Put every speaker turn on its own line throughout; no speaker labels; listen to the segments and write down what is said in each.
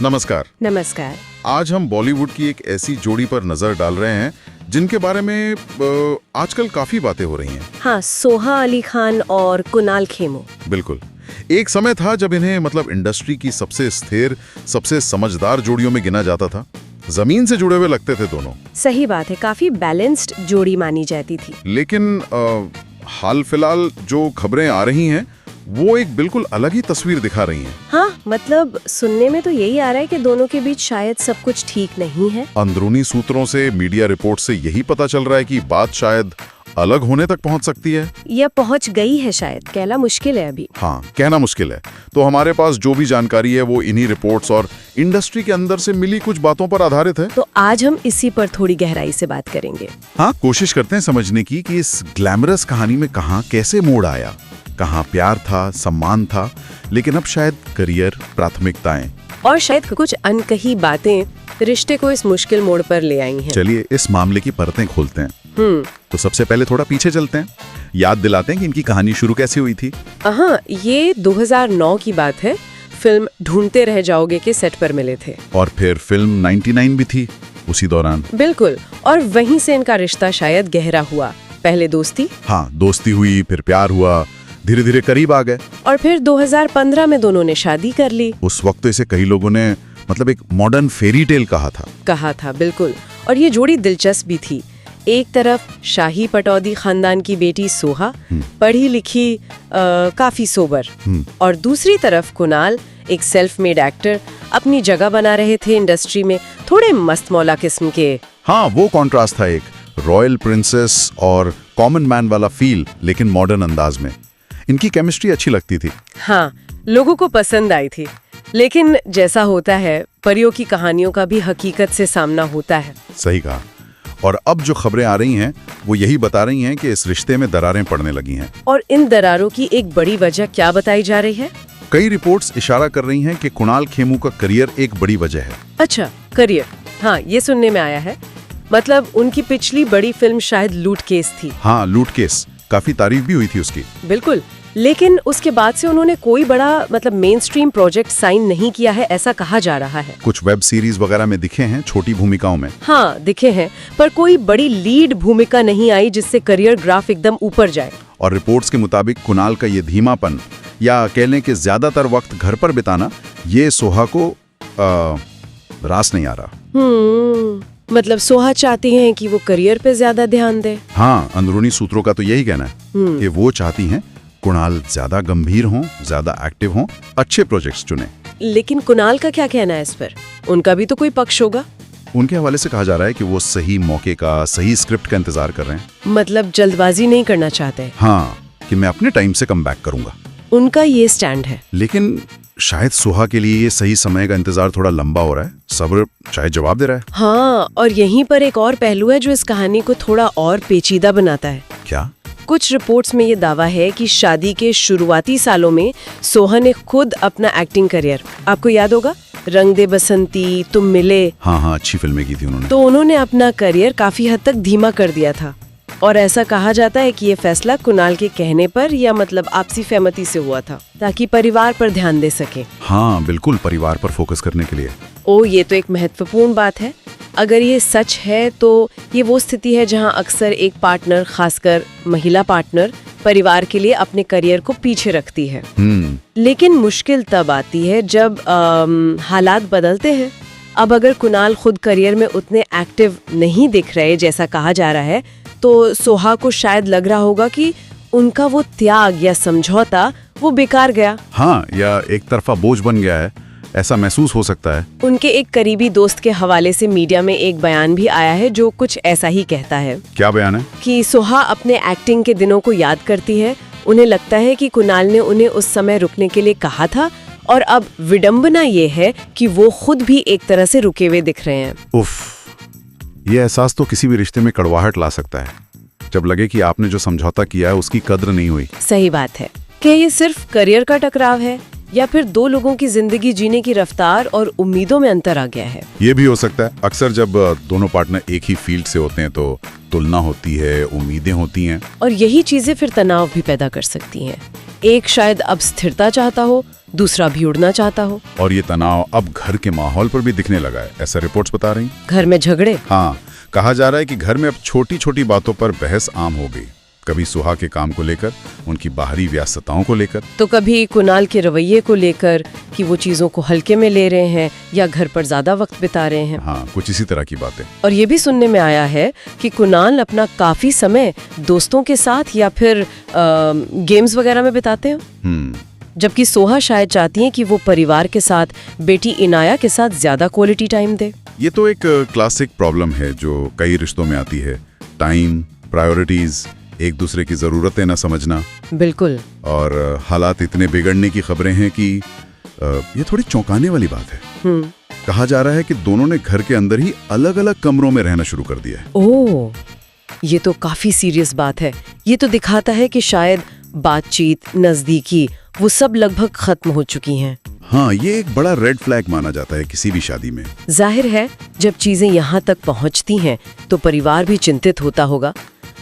नमस्कार।
नमस्कार।
आज हम बॉलीवुड की एक ऐसी जोड़ी पर नजर डाल रहे हैं जिनके बारे में आजकल काफी बातें हो रही हैं।
हाँ, सोहा अली खान और कुणाल खेमू।
बिल्कुल। एक समय था जब इन्हें इंडस्ट्री की सबसे स्थिर, सबसे समझदार जोड़ियों में गिना जाता था। जमीन से जुड़े हुए लगते थे दोनों।
सही बात है, काफी बैलेंस्ड जोड़ी मानी जाती थी।
लेकिन हाल फिलहाल जो खबरें आ रही हैं वो एक बिल्कुल अलग ही तस्वीर दिखा रही हैं।
हाँ, मतलब सुनने में तो यही आ रहा है कि दोनों के बीच शायद सब कुछ ठीक नहीं है।
अंदरूनी सूत्रों से, मीडिया रिपोर्ट से यही पता चल रहा है कि बात शायद अलग होने तक पहुंच सकती है,
या पहुंच गई है शायद। कहना मुश्किल है अभी।
हाँ, कहना मुश्किल है। तो हमारे पास जो भी जानकारी है वो इन्हीं रिपोर्ट्स और इंडस्ट्री के अंदर से मिली कुछ बातों पर आधारित है।
तो आज हम इसी पर थोड़ी गहराई से बात करेंगे।
हाँ, कोशिश करते हैं समझने की कि इस ग्लैमरस कहानी में कहाँ कैसे मोड़ आया, कहाँ प्यार था, सम्मान था, लेकिन अब शायद करियर, प्राथमिकताएं
और शायद कुछ अनकही बातें रिश्ते को इस मुश्किल मोड़ पर ले आई हैं।
चलिए इस मामले की परतें खोलते हैं। तो सबसे पहले थोड़ा पीछे चलते हैं, याद दिलाते हैं कि इनकी कहानी शुरू कैसे हुई थी।
हाँ, ये 2009 की बात है। फिल्म ढूंढते रह जाओगे के सेट पर मिले थे।
और फिर फिल्म 99 भी थी उसी दौरान।
बिल्कुल, और वहीं से इनका रिश्ता शायद गहरा हुआ। पहले दोस्ती,
हाँ, दोस्ती हुई, फिर प्यार हुआ, धीरे धीरे करीब आ गए,
और फिर 2015 में दोनों ने शादी कर ली।
उस वक्त तो इसे कई लोगों ने एक मॉडर्न फेरी टेल कहा था।
बिल्कुल। और ये जोड़ी दिलचस्प भी थी। एक तरफ शाही पटौदी खानदान की बेटी सोहा, पढ़ी लिखी, काफी सोबर, और दूसरी तरफ कुणाल, एक सेल्फ मेड एक्टर, अपनी जगह बना रहे थे इंडस्ट्री में, थोड़े मस्त मौला किस्म के।
हाँ, वो कॉन्ट्रास्ट था, एक रॉयल प्रिंसेस और कॉमन मैन वाला फील, लेकिन मॉडर्न अंदाज में। इनकी केमिस्ट्री अच्छी लगती थी।
हाँ, लोगों को पसंद आई थी। लेकिन जैसा होता है, परियों की कहानियों का भी हकीकत से सामना होता है।
सही कहा। और अब जो खबरें आ रही हैं वो यही बता रही हैं कि इस रिश्ते में दरारें पड़ने लगी हैं।
और इन दरारों की एक बड़ी वजह क्या बताई जा रही है?
कई रिपोर्ट्स इशारा कर रही हैं कि कुणाल खेमू का करियर एक बड़ी वजह है।
अच्छा, करियर। हाँ, ये सुनने में आया है। मतलब उनकी पिछली बड़ी फिल्म शायद लूट केस थी।
हाँ, लूट केस, काफी तारीफ भी हुई थी उसकी।
बिल्कुल, लेकिन उसके बाद से उन्होंने कोई बड़ा मेन स्ट्रीम प्रोजेक्ट साइन नहीं किया है, ऐसा कहा जा रहा है।
कुछ वेब सीरीज वगैरह में दिखे हैं, छोटी भूमिकाओं में।
हाँ, दिखे हैं, पर कोई बड़ी लीड भूमिका नहीं आई जिससे करियर ग्राफ एकदम ऊपर जाए।
और रिपोर्ट्स के मुताबिक कुणाल का ये धीमापन, या कह लें कि ज्यादातर वक्त घर पर बिताना, ये सोहा को रास नहीं आ रहा।
मतलब सोहा चाहती हैं कि वो करियर पे ज्यादा ध्यान दे।
हाँ, अंदरूनी सूत्रों का तो यही कहना है कि वो चाहती हैं कुणाल ज्यादा गंभीर हों, ज्यादा एक्टिव हों, अच्छे प्रोजेक्ट्स चुने।
लेकिन कुणाल का क्या कहना है इस पर? उनका भी तो कोई पक्ष होगा।
उनके हवाले से कहा जा रहा है कि वो सही मौके का, सही स्क्रिप्ट का इंतजार कर रहे हैं।
मतलब जल्दबाजी नहीं करना चाहते।
हाँ, कि मैं अपने टाइम से कम बैक करूंगा।
उनका ये स्टैंड है।
लेकिन शायद सोहा के लिए ये सही समय का इंतजार थोड़ा लंबा हो रहा है। सब्र शायद जवाब दे रहा है।
हाँ, और यहीं पर एक और पहलू है जो इस कहानी को थोड़ा और पेचीदा बनाता है।
क्या?
कुछ रिपोर्ट्स में ये दावा है कि शादी के शुरुआती सालों में सोहा ने खुद अपना एक्टिंग करियर, आपको याद होगा, रंग दे बसंती, तुम मिले,
हाँ, अच्छी फिल्में की थी उन्होंने,
तो उन्होंने अपना करियर काफी हद तक धीमा कर दिया था। और ऐसा कहा जाता है कि ये फैसला कुणाल के कहने पर या आपसी सहमति से हुआ था, ताकि परिवार पर ध्यान दे सके।
हाँ, बिल्कुल, परिवार पर फोकस करने के लिए।
ये तो एक महत्वपूर्ण बात है। अगर ये सच है तो ये वो स्थिति है जहां अक्सर एक पार्टनर, खासकर महिला पार्टनर, परिवार के लिए अपने करियर को पीछे रखती है। लेकिन मुश्किल तब आती है जब हालात बदलते हैं। अब अगर कुणाल खुद करियर में उतने एक्टिव नहीं दिख रहे जैसा कहा जा रहा है, तो सोहा को शायद लग रहा होगा कि उनका वो त्याग या समझौता वो बेकार गया।
हाँ, या एक तरफा बोझ बन गया है, ऐसा महसूस हो सकता है।
उनके एक करीबी दोस्त के हवाले से मीडिया में एक बयान भी आया है जो कुछ ऐसा ही कहता है।
क्या बयान है?
कि सोहा अपने एक्टिंग के दिनों को याद करती है। उन्हें लगता है कि कुणाल ने उन्हें उस समय रुकने के लिए कहा था, और अब विडंबना ये है कि वो खुद भी एक तरह से रुके हुए दिख रहे हैं।
उफ, ये एहसास तो किसी भी रिश्ते में कड़वाहट ला सकता है, जब लगे कि आपने जो समझौता किया है उसकी कद्र नहीं हुई।
सही बात है। क्या ये सिर्फ करियर का टकराव है, या फिर दो लोगों की जिंदगी जीने की रफ्तार और उम्मीदों में अंतर आ गया है?
ये भी हो सकता है। अक्सर जब दोनों पार्टनर एक ही फील्ड से होते हैं तो तुलना होती है, उम्मीदें होती हैं,
और यही चीजें फिर तनाव भी पैदा कर सकती हैं। एक शायद अब स्थिरता चाहता हो, दूसरा भी उड़ना चाहता हो।
और ये तनाव अब घर के माहौल पर भी दिखने लगा है, ऐसा रिपोर्ट्स बता रही।
घर में झगड़े?
हाँ, कहा जा रहा है कि घर में अब छोटी छोटी बातों पर बहस आम हो गई। कभी सुहा के काम को लेकर, उनकी बाहरी व्यस्तताओं को लेकर,
तो कभी कुणाल के रवैये को लेकर कि वो चीजों को हल्के में ले रहे हैं या घर पर ज्यादा वक्त बिता रहे हैं।
हाँ, कुछ इसी तरह की बातें।
और ये भी सुनने में आया है कि कुणाल अपना काफी समय दोस्तों के साथ या फिर गेम्स वगैरह में बिताते हैं, जबकि सोहा शायद चाहती हैं कि वो परिवार के साथ, बेटी इनाया के साथ ज्यादा क्वालिटी टाइम दे।
ये तो एक क्लासिक प्रॉब्लम है जो कई रिश्तों में आती है। टाइम, प्रायोरिटीज, एक दूसरे की जरूरतें न समझना।
बिल्कुल।
और हालात इतने बिगड़ने की खबरें हैं कि ये थोड़ी चौंकाने वाली बात है। कहा जा रहा है कि दोनों ने घर के अंदर ही अलग अलग कमरों में रहना शुरू कर दिया है।
ओह, ये तो काफी सीरियस बात है। ये तो दिखाता है कि शायद बातचीत, नजदीकी, वो सब लगभग खत्म हो चुकी हैं।
हाँ, ये एक बड़ा रेड फ्लैग माना जाता है किसी भी शादी में।
जाहिर है जब चीजें यहाँ तक पहुँचती हैं तो परिवार भी चिंतित होता होगा।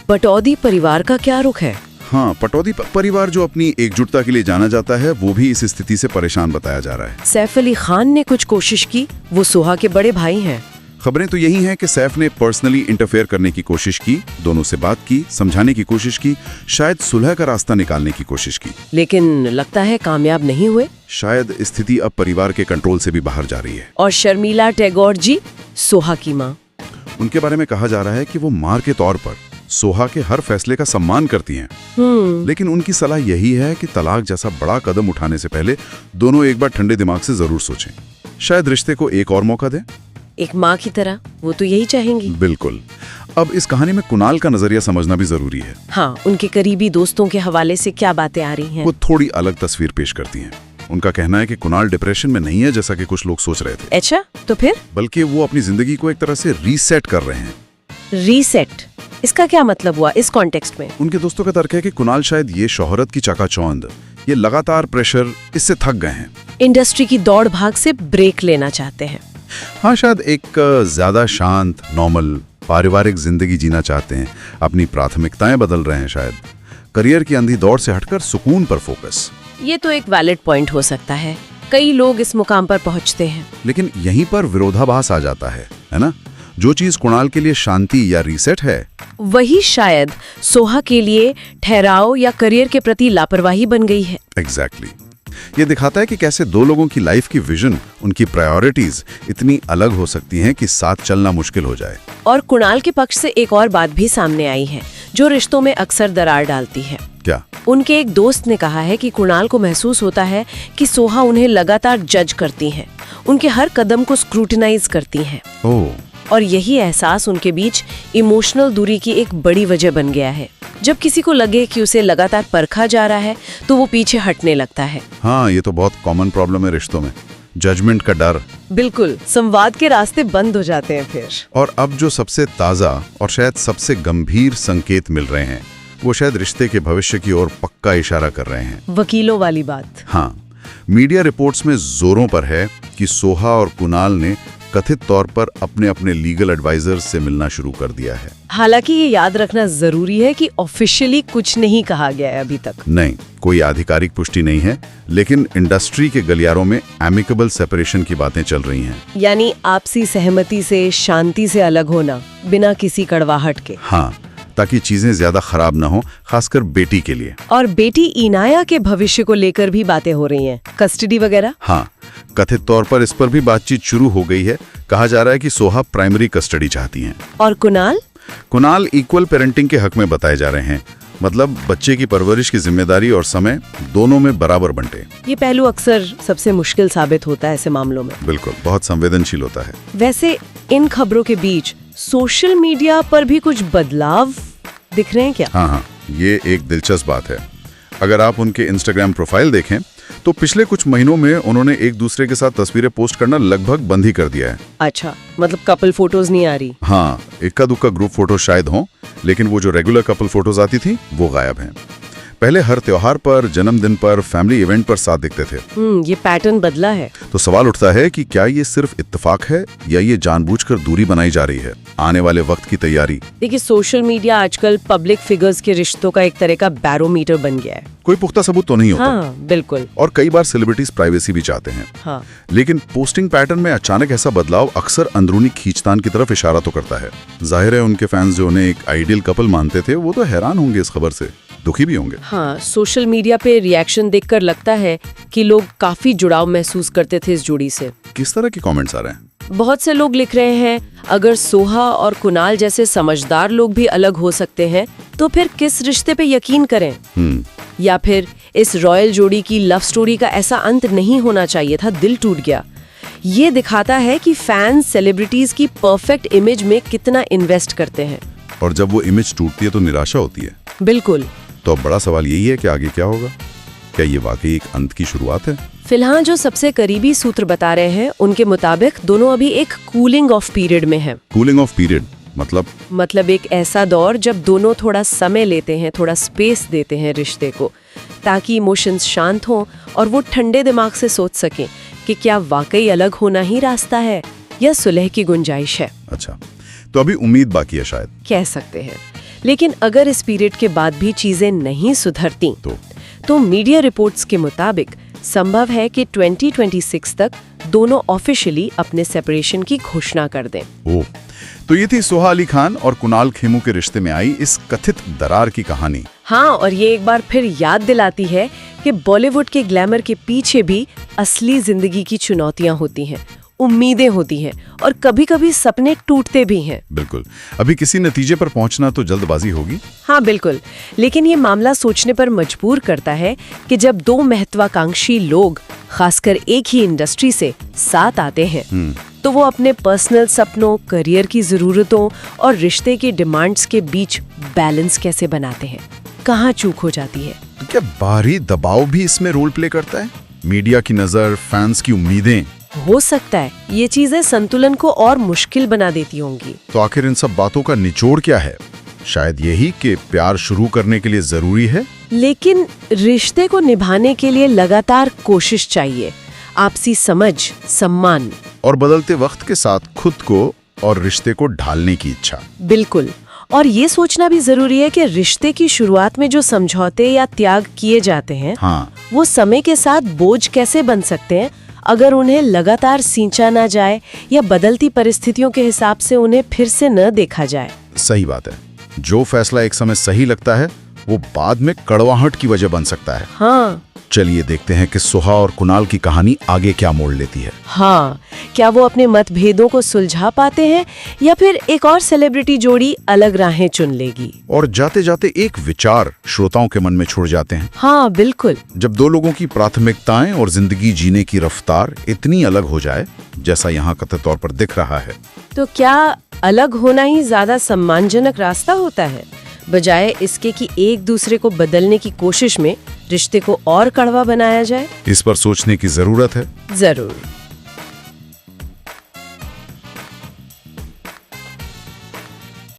पटौदी परिवार का क्या रुख है?
हाँ, पटौदी परिवार जो अपनी एकजुटता के लिए जाना जाता है, वो भी इस स्थिति से परेशान बताया जा रहा है।
सैफ अली खान ने कुछ कोशिश की, वो सोहा के बड़े भाई हैं।
खबरें तो यही हैं कि सैफ ने पर्सनली इंटरफेयर करने की कोशिश की, दोनों से बात की, समझाने की कोशिश की, शायद सुलह का रास्ता निकालने की कोशिश की,
लेकिन लगता है कामयाब नहीं हुए।
शायद स्थिति अब परिवार के कंट्रोल से भी बाहर जा रही है।
और शर्मिला टैगोर जी, सोहा की माँ,
उनके बारे में कहा जा रहा है कि वो मां के तौर पर सोहा के हर फैसले का सम्मान करती हैं। लेकिन उनकी सलाह यही है कि तलाक जैसा बड़ा कदम उठाने से पहले दोनों एक बार ठंडे दिमाग से जरूर सोचें। शायद रिश्ते को एक और मौका दें।
एक माँ की तरह वो तो यही चाहेंगी।
बिल्कुल। अब इस कहानी में कुणाल का नजरिया समझना भी जरूरी है।
हाँ, उनके करीबी दोस्तों के हवाले से क्या बातें आ रही हैं?
वो थोड़ी अलग तस्वीर पेश करती हैं। उनका कहना है कि कुणाल डिप्रेशन में नहीं है जैसा कि कुछ लोग सोच रहे थे।
अच्छा, तो फिर?
बल्कि वो अपनी जिंदगी को एक तरह से रीसेट कर रहे हैं।
रीसेट? इसका क्या मतलब हुआ इस कॉन्टेक्स्ट में?
उनके दोस्तों का तर्क है कि कुणाल शायद ये शोहरत की चकाचौंध, ये लगातार प्रेशर, इससे थक गए हैं।
इंडस्ट्री की दौड़ भाग से ब्रेक लेना चाहते हैं।
हाँ, शायद एक ज्यादा शांत, नॉर्मल पारिवारिक जिंदगी जीना चाहते हैं। अपनी प्राथमिकताएं बदल रहे हैं। शायद करियर की अंधी दौड़ से हटकर सुकून पर फोकस।
ये तो एक वैलिड पॉइंट हो सकता है। कई लोग इस मुकाम पर पहुंचते हैं।
लेकिन यहीं पर विरोधाभास आ जाता है ना? जो चीज कुणाल के लिए शांति या रीसेट है,
वही शायद सोहा के लिए ठहराव या करियर के प्रति लापरवाही बन गई है।
एग्जैक्टली। ये दिखाता है कि कैसे दो लोगों की लाइफ की विजन, उनकी प्रायोरिटीज इतनी अलग हो सकती हैं कि साथ चलना मुश्किल हो जाए।
और कुणाल के पक्ष से एक और बात भी सामने आई है जो रिश्तों में अक्सर दरार डालती है।
क्या?
उनके एक दोस्त ने कहा है कि कुणाल को महसूस होता है कि सोहा उन्हें लगातार जज करती हैं, उनके हर कदम को स्क्रूटिनाइज करती हैं।
ओह।
और यही एहसास उनके बीच इमोशनल दूरी की एक बड़ी वजह बन गया है। जब किसी को लगे कि उसे लगातार परखा जा रहा है तो वो पीछे हटने लगता है।
हाँ, ये तो बहुत कॉमन प्रॉब्लम है रिश्तों में, जजमेंट का डर।
बिल्कुल, संवाद के रास्ते बंद हो जाते हैं फिर।
और अब जो सबसे ताज़ा और शायद सबसे गंभीर संकेत मिल रहे हैं, वो शायद रिश्ते के भविष्य की ओर पक्का इशारा कर रहे हैं।
वकीलों वाली बात।
हाँ, मीडिया रिपोर्ट्स में जोरों पर है कि सोहा और कुणाल ने कथित तौर पर अपने अपने लीगल एडवाइजर्स से मिलना शुरू कर दिया है।
हालांकि ये याद रखना जरूरी है कि ऑफिशियली कुछ नहीं कहा गया है अभी तक।
नहीं, कोई आधिकारिक पुष्टि नहीं है, लेकिन इंडस्ट्री के गलियारों में एमिकेबल सेपरेशन की बातें चल रही हैं।
यानी आपसी सहमति से, शांति से अलग होना, बिना किसी कड़वाहट के।
हाँ, ताकि चीजें ज्यादा खराब ना हो, खासकर बेटी के लिए।
और बेटी इनाया के भविष्य को लेकर भी बातें हो रही हैं, कस्टडी वगैरह।
हाँ, कथित तौर पर इस पर भी बातचीत शुरू हो गई है। कहा जा रहा है कि सोहा प्राइमरी कस्टडी चाहती हैं।
और कुणाल
इक्वल पेरेंटिंग के हक में बताए जा रहे हैं, मतलब बच्चे की परवरिश की जिम्मेदारी और समय दोनों में बराबर बंटे।
ये पहलू अक्सर सबसे मुश्किल साबित होता है ऐसे मामलों में।
बिल्कुल, बहुत संवेदनशील होता है।
वैसे इन खबरों के बीच सोशल मीडिया पर भी कुछ बदलाव दिख रहे हैं क्या?
हाँ, ये एक दिलचस्प बात है। अगर आप उनके इंस्टाग्राम प्रोफाइल देखें तो पिछले कुछ महीनों में उन्होंने एक दूसरे के साथ तस्वीरें पोस्ट करना लगभग बंद ही कर दिया है।
अच्छा, मतलब कपल फोटोज नहीं आ रही?
हाँ, इक्का दुक्का ग्रुप फोटो शायद हों, लेकिन वो जो रेगुलर कपल फोटोज आती थी वो गायब हैं। पहले हर त्योहार पर, जन्मदिन पर, फैमिली इवेंट पर साथ दिखते थे।
ये पैटर्न बदला है।
तो सवाल उठता है कि क्या ये सिर्फ इत्तेफाक है या ये जानबूझकर दूरी बनाई जा रही है? आने वाले वक्त की तैयारी।
देखिए, सोशल मीडिया आजकल पब्लिक फिगर्स के रिश्तों का एक तरह का बैरोमीटर बन गया है।
कोई पुख्ता सबूत तो नहीं होता।
हाँ, बिल्कुल।
और कई बार सेलिब्रिटीज प्राइवेसी भी चाहते हैं।
हाँ।
लेकिन पोस्टिंग पैटर्न में अचानक ऐसा बदलाव अक्सर अंदरूनी खींचतान की तरफ इशारा तो करता है। जाहिर है उनके फैंस जो उन्हें एक आइडियल कपल मानते थे वो तो हैरान होंगे इस खबर से, दुखी भी होंगे।
हाँ, सोशल मीडिया पे रिएक्शन देखकर लगता है कि लोग काफी जुड़ाव महसूस करते थे इस जोड़ी से।
किस तरह के कमेंट्स आ रहे हैं?
बहुत से लोग लिख रहे हैं, अगर सोहा और कुणाल जैसे समझदार लोग भी अलग हो सकते हैं तो फिर किस रिश्ते पे यकीन करें। या फिर इस रॉयल जोड़ी की लव स्टोरी का ऐसा अंत नहीं होना चाहिए था, दिल टूट गया। ये दिखाता है कि फैंस सेलिब्रिटीज की परफेक्ट इमेज में कितना इन्वेस्ट करते हैं।
और जब वो इमेज टूटती है तो निराशा होती है।
बिल्कुल।
तो अब बड़ा सवाल यही है कि आगे क्या होगा? क्या ये वाकई एक अंत की शुरुआत है?
फिलहाल जो सबसे करीबी सूत्र बता रहे हैं उनके मुताबिक दोनों अभी एक कूलिंग ऑफ पीरियड में हैं।
कूलिंग ऑफ पीरियड मतलब
एक ऐसा दौर जब दोनों थोड़ा समय लेते हैं, थोड़ा स्पेस देते हैं रिश्ते को, ताकि इमोशंस शांत हों और वो ठंडे दिमाग से सोच सकें कि क्या वाकई अलग होना ही रास्ता है या सुलह की गुंजाइश है।
अच्छा, तो अभी उम्मीद बाकी है शायद,
कह सकते हैं। लेकिन अगर इस पीरियड के बाद भी चीजें नहीं सुधरती तो मीडिया रिपोर्ट्स के मुताबिक संभव है कि 2026 तक दोनों ऑफिशियली अपने सेपरेशन की घोषणा कर दें।
ओह, तो ये थी सोहा अली खान और कुणाल खेमू के रिश्ते में आई इस कथित दरार की कहानी।
हाँ, और ये एक बार फिर याद दिलाती है कि बॉलीवुड के ग्लैमर के पीछे भी असली जिंदगी की चुनौतियां होती हैं, उम्मीदें होती हैं और कभी-कभी सपने टूटते भी हैं।
बिल्कुल। अभी किसी नतीजे पर पहुंचना तो जल्दबाजी होगी।
हाँ, बिल्कुल। लेकिन ये मामला सोचने पर मजबूर करता है कि जब दो महत्वाकांक्षी लोग, खासकर एक ही इंडस्ट्री से, साथ आते हैं तो वो अपने पर्सनल सपनों, करियर की जरूरतों और रिश्ते की डिमांड्स के बीच बैलेंस कैसे बनाते हैं, कहाँ चूक हो जाती है।
तो क्या बाहरी दबाव भी इसमें रोल प्ले करता है? मीडिया की नजर, फैंस की उम्मीदें?
हो सकता है ये चीजें संतुलन को और मुश्किल बना देती होंगी।
तो आखिर इन सब बातों का निचोड़ क्या है? शायद यही कि प्यार शुरू करने के लिए जरूरी है,
लेकिन रिश्ते को निभाने के लिए लगातार कोशिश चाहिए, आपसी समझ, सम्मान
और बदलते वक्त के साथ खुद को और रिश्ते को ढालने की इच्छा।
बिल्कुल। और ये सोचना भी जरूरी है कि रिश्ते की शुरुआत में जो समझौते या त्याग किए जाते हैं, वो समय के साथ बोझ कैसे बन सकते हैं अगर उन्हें लगातार सींचा ना जाए या बदलती परिस्थितियों के हिसाब से उन्हें फिर से न देखा जाए।
सही बात है। जो फैसला एक समय सही लगता है वो बाद में कड़वाहट की वजह बन सकता है।
हाँ।
चलिए देखते हैं कि सोहा और कुणाल की कहानी आगे क्या मोड़ लेती है।
हाँ, क्या वो अपने मतभेदों को सुलझा पाते हैं या फिर एक और सेलिब्रिटी जोड़ी अलग राहें चुन लेगी?
और जाते जाते एक विचार श्रोताओं के मन में छोड़ जाते हैं।
हाँ, बिल्कुल।
जब दो लोगों की प्राथमिकताएं और जिंदगी जीने की रफ्तार इतनी अलग हो जाए जैसा यहाँ कथित तौर पर दिख रहा है,
तो क्या अलग होना ही ज्यादा सम्मानजनक रास्ता होता है, बजाय इसके कि एक दूसरे को बदलने की कोशिश में रिश्ते को और कड़वा बनाया जाए?
इस पर सोचने की जरूरत है।
जरूर।